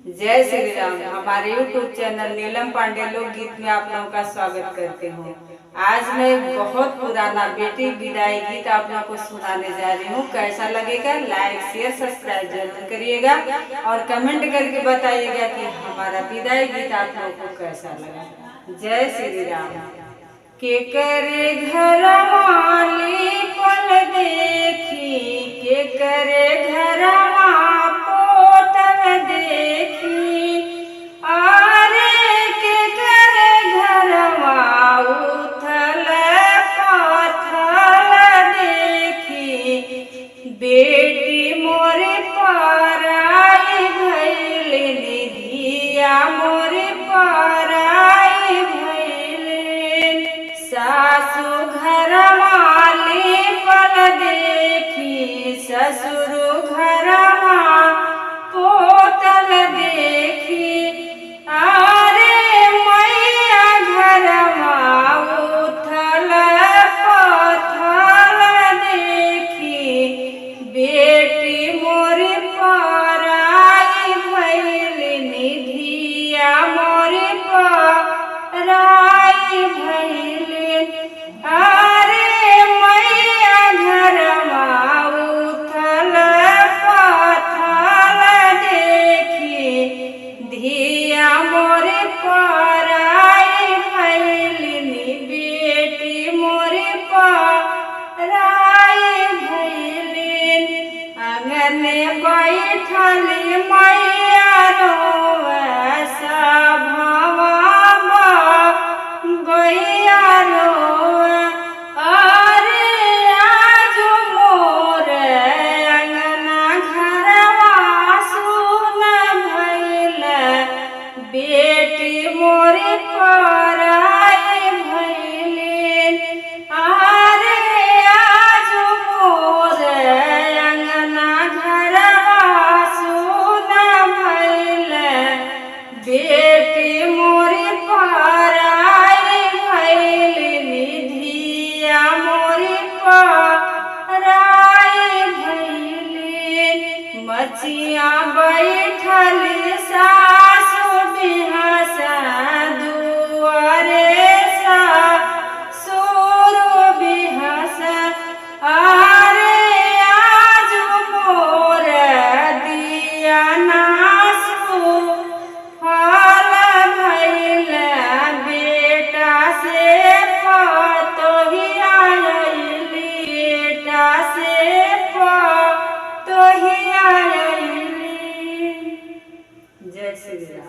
जय श्री राम। हमारे YouTube channel नीलम पांडे लोकगीत में आप लोगों का स्वागत करते हूँ। आज मैं बहुत पुराना बेटी विदाई गीत आप लोगों को सुनाने जा रही हूँ। कैसा लगेगा? लाइक शेयर सब्सक्राइब जरूर करिएगा और कमेंट करके बताइएगा कि हमारा विदाई गीत आप लोगों को कैसा लगा। जय श्री राम। के करे घर वाली पल देखी, के करे घर बेटी मोरे पराई भइल, निधिया मोरे पराई भइल। सासु घर वाली पल देखी, ससुर घर पोतल देखी। अरे मैया घर उथल पथल देखी, बेटी मोरे पराई भइल, निधिया मोरे पराई भइल। अरे मैया घर उथल पथल देखी, धिया मोरे पराई भइल, बेटी मोरे पराई भइल। आंगन बैठली मैया रोवे, सभवा गैया रोवे। अरे आज मोर अंगना घरवा सुन भइल, बेटी मोरे पराई भइल। अरे आज मोर अंगना घरवा सुन भइल, बेटी मोरे पराई भइल, निधिया मोरे पराई भइल। मचिया बैठली सासु बिहसा दुआरे, सासुर बिहसा। अरे आज मोर दिया नासु फल भइल, बेटा से पतोहिया अइली, बेटा से पतोहिया अइली। जय श्री राम।